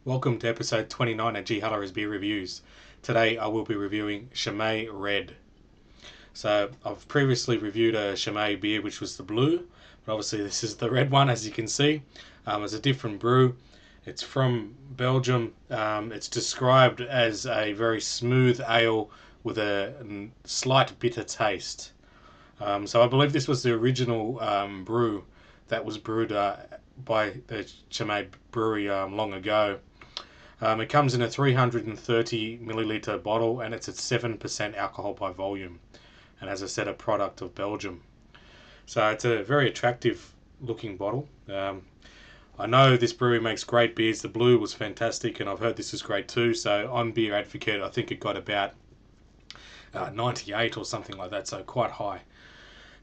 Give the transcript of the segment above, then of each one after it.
Welcome to episode 29 of G. Halloran's Beer Reviews. Today I will be reviewing Chimay Red. So I've previously reviewed a Chimay beer which was the blue, but obviously this is the red one as you can see. It's a different brew. It's from Belgium. It's described as a very smooth ale with a slight bitter taste. So I believe this was the original brew that was brewed by the Chimay brewery long ago. It comes in a 330 milliliter bottle and it's at 7% alcohol by volume. And as I said, a product of Belgium. So it's a very attractive looking bottle. I know this brewery makes great beers. The blue was fantastic and I've heard this is great too. So on Beer Advocate, I think it got about 98 or something like that, so quite high.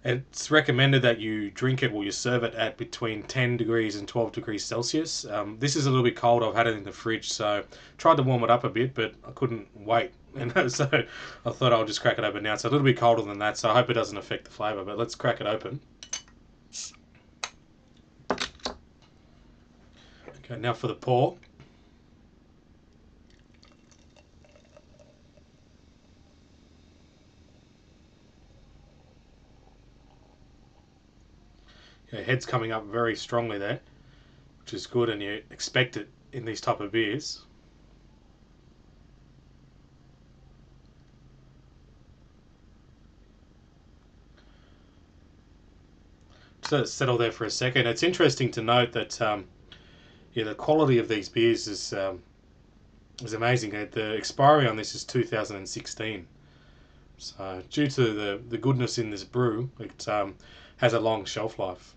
It's recommended that you drink it or you serve it at between 10 degrees and 12 degrees Celsius. This is a little bit cold. I've had it in the fridge, so tried to warm it up a bit, but I couldn't wait. So I thought I'll just crack it open now. It's a little bit colder than that, so I hope it doesn't affect the flavour, but let's crack it open. Okay, now for the pour. Yeah, head's coming up very strongly there, which is good, and you expect it in these type of beers. So settle there for a second. It's interesting to note that the quality of these beers is amazing. The expiry on this is 2016. So due to the goodness in this brew, it has a long shelf life.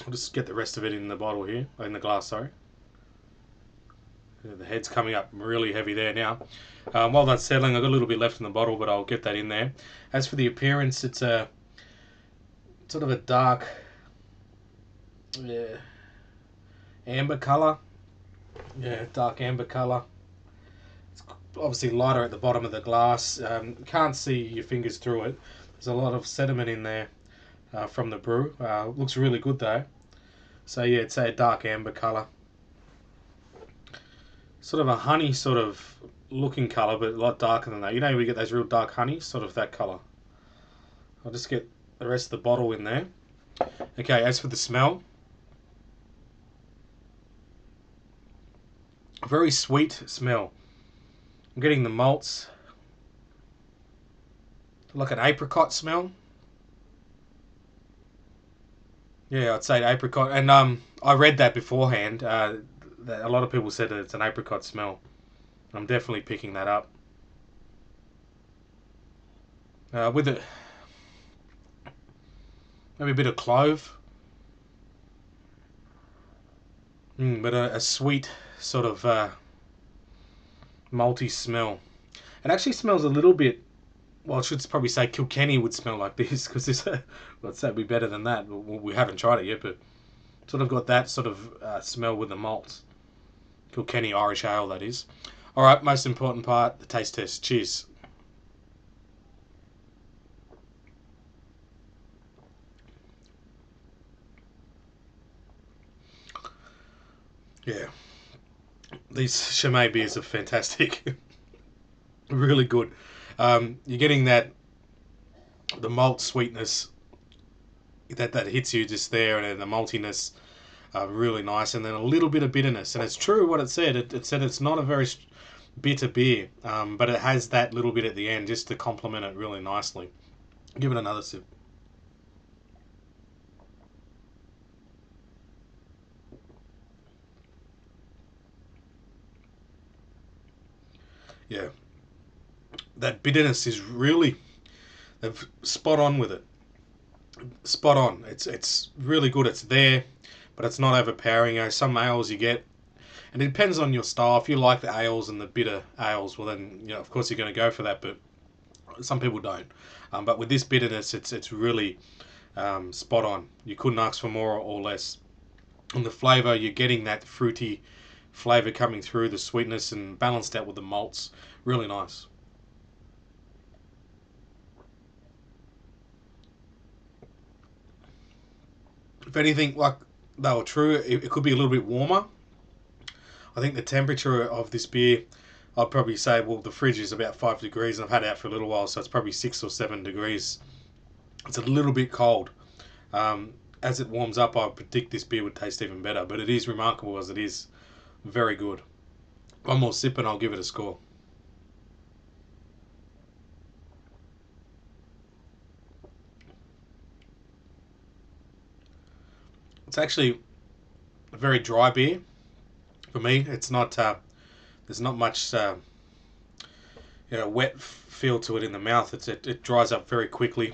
I'll just get the rest of it in the bottle here, in the glass, sorry. The head's coming up really heavy there now. While that's settling, I've got a little bit left in the bottle, but I'll get that in there. As for the appearance, it's a sort of a dark amber colour. Yeah, dark amber colour. It's obviously lighter at the bottom of the glass. Can't see your fingers through it. There's a lot of sediment in there from the brew. Looks really good though. So yeah, it's a dark amber colour. Sort of a honey sort of looking colour, but a lot darker than that. You know, we get those real dark honeys, sort of that colour. I'll just get the rest of the bottle in there. Okay, as for the smell, a very sweet smell. I'm getting the malts, like an apricot smell. Yeah, I'd say apricot. And I read that beforehand. That a lot of people said that it's an apricot smell. I'm definitely picking that up. With it, maybe a bit of clove. But a sweet sort of malty smell. It actually smells a little bit. Well, I should probably say Kilkenny would smell like this because this. Let's say it'd be better than that. We haven't tried it yet, but sort of got that sort of smell with the malts. Kilkenny Irish Ale, that is. All right, most important part, the taste test. Cheers. Yeah, these Chimay beers are fantastic. Really good. You're getting that the malt sweetness that hits you just there, and then the maltiness, really nice, and then a little bit of bitterness. And it's true what it said. It said it's not a very bitter beer, but it has that little bit at the end just to complement it really nicely. Give it another sip. Yeah, that bitterness is really they've spot on with it. Spot on. It's really good. It's there, but it's not overpowering. You know, some ales you get, and it depends on your style. If you like the ales and the bitter ales, well then of course you're going to go for that. But some people don't. But with this bitterness, it's really spot on. You couldn't ask for more or less. And the flavour, you're getting that fruity flavour coming through, the sweetness and balanced out with the malts. Really nice. If anything, like they were true, it could be a little bit warmer. I think the temperature of this beer, I'd probably say, well, the fridge is about 5 degrees, and I've had it out for a little while, so it's probably 6 or 7 degrees. It's a little bit cold. Um, as it warms up, I predict this beer would taste even better, but it is remarkable as it is. Very good. One more sip and I'll give it a score. It's actually a very dry beer for me. It's not. There's not much wet feel to it in the mouth. It dries up very quickly.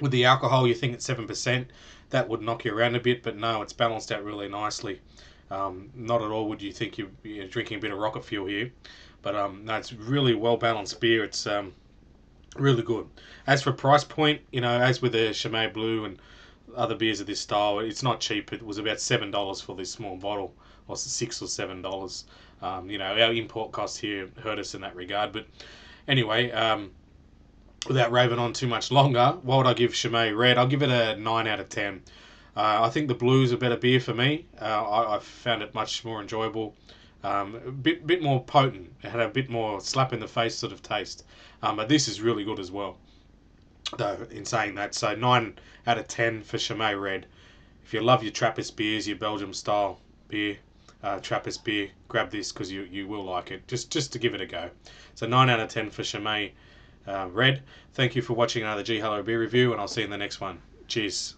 With the alcohol, you think it's 7%. That would knock you around a bit, but no, it's balanced out really nicely. Not at all would you think you're drinking a bit of rocket fuel here, but no, it's really well balanced beer. It's really good. As for price point, as with the Chimay Blue and other beers of this style, it's not cheap. It was about $7 for this small bottle, or $6 or $7. Our import costs here hurt us in that regard. But anyway, without raving on too much longer, what would I give Chimay Red? I'll give it a 9 out of 10. I think the Blue is a better beer for me. I found it much more enjoyable. A bit more potent. It had a bit more slap in the face sort of taste. But this is really good as well. Though, in saying that, so 9 out of 10 for Chimay Red. If you love your Trappist beers, your Belgium style beer, Trappist beer, grab this because you will like it. Just to give it a go. So 9 out of 10 for Chimay Red. Thank you for watching another G Hello Beer review, and I'll see you in the next one. Cheers.